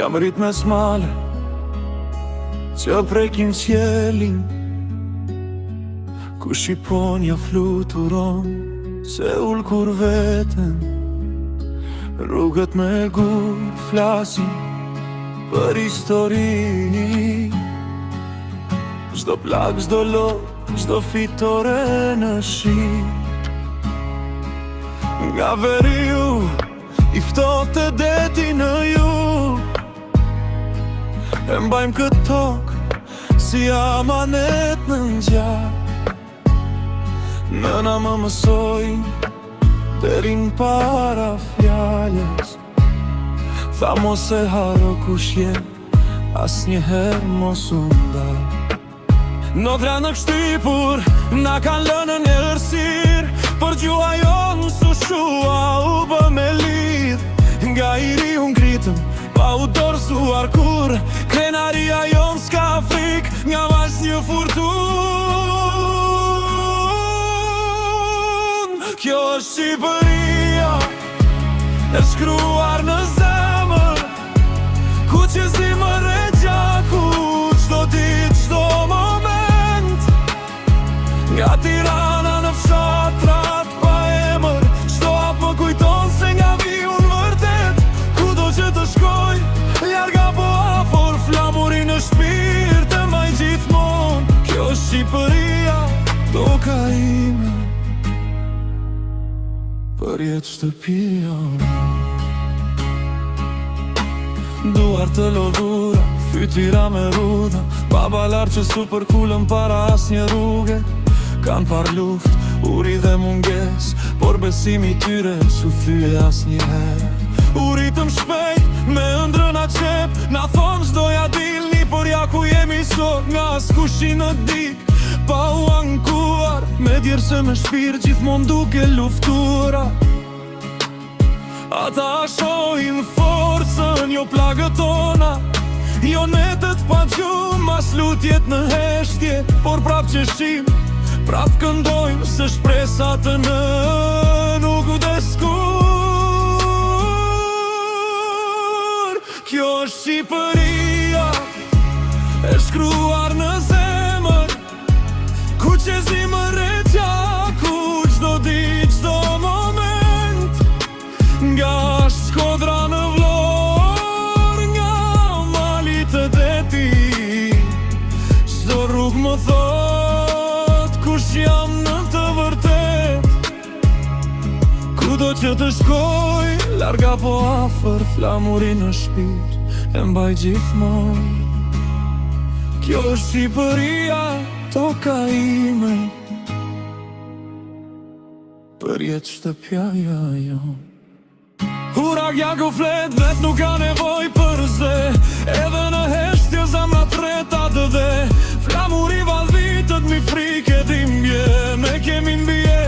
Jam rrit me smale që prekin qjelin, ku Shqiponja fluturon se ull kur veten. Rrugët me gur flasin për histori, çdo plag, çdo lot, çdo fitore në shi. Nga veriu i ftohtë deti në ju, e mbajmë këtë tokë si amanet në ngjak. Nëna më mësojnë derin para fjales, tha mos e haro kush je, as njëherë mos u ndal. Nodra në kështypur na kan lënë një rësir, për gjua jonë su shua u bë me lidh. Nga i ri unë ngritëm pa u dorëzuar kur, krenaria jonë s'ka frik nga mas një furtun. Kjo është Shqipëria e shkruar në zemër, ku që zimër e gjaku çdo ditë, çdo moment. Nga Tirana në fshatrat pa emër, çdo hap më kujton se nga vi unë vërtet. Kudo që të shkoj, larga po afër, flamuri në shpirt e mbaj gjithmonë. Kjo është Shqipëria, toka ime, për jetë shtëpia. Duar të lodhura, fytyra me rudha, babalar që su përkullën para as një rrugë. Kanë par luft, uri dhe munges, por besimi tyre su thyje as njëherë. U ritëm shpejt me ëndrën a qep, na thonë s'doja dilni, por ja ku jemi sot nga s'kushi në dik. Pa u ankuar, me djerë se me shpirë gjithmon duke luftura. Ata shohin forcën, jo plagët tona, jo netet pa gjumë, mas lutjet në heshtje, por prap qeshim, prap këndojmë se shpresat në nuk vdeskur. Kjo është Shqipëria e shkruar në zemër, ku që zimër e gjaku çdo ditë, çdo moment. Nga Shkodra në Vlorë, nga malit e deti, çdo rrugë më thot kush jam në të vërtet. Kudo që të shkoj, larga po afër, flamuri në shpirt e mbaj gjithmonë. Kjo është Shqipëria, toka ime, për jetë shtëpjaja jonë. Uragja ku flet, vet nuk ka nevoj për ze, edhe në heshtje zemra treta të dhe. Flamuri valvitët mi frike dhimbje, me kemi mbje,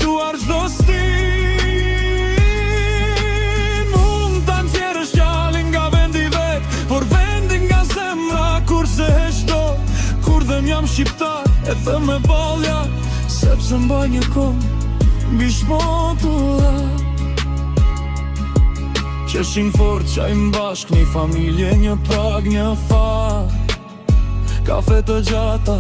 tuar çdo stin. Mund të nxjerë shqalin nga vendi vet, por vendin nga zemra kur se heshto. Kur dhem jam shqiptar, e them me balja, sepse mbaj një kom mbi shpotullat. Qeshin fort qaj mbashk, një familje, një prag, një far. Kafe të gjata,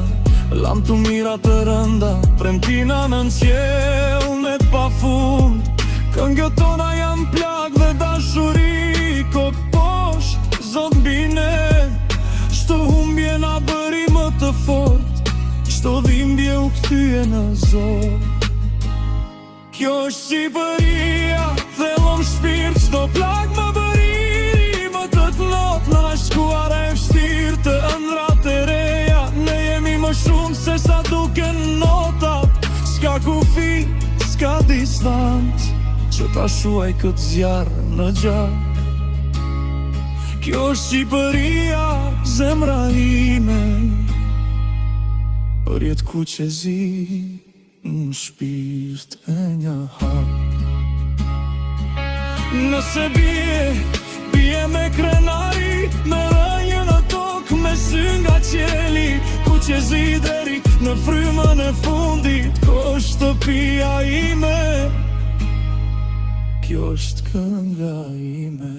lam të mira të rënda, premtina në qiell net pa fund. Këngët tona jam plak dhe dashuri, kot posht, zot bine. Çdo humbje na bëri më të fort, çdo dhimbje u kthye në zot. Kjo është Shqipëria, thellom shpirt, çdo plak më bëri më të t'not. Na shkuar e vështirë të ëndrat e reja, ne jemi më shumë se sa duken notat. S'ka kufi, s'ka distancë, që ta shuaj këtë zjarë në gjak. Kjo është Shqipëria, zemra ime, për jetë kuqezi në shpirt e një hap. Nëse bie me krenari, me rënjë në tokë, me sy nga qeli, ku që zideri në frymën e fundit. Ko është shtëpia ime, kjo është kënga ime.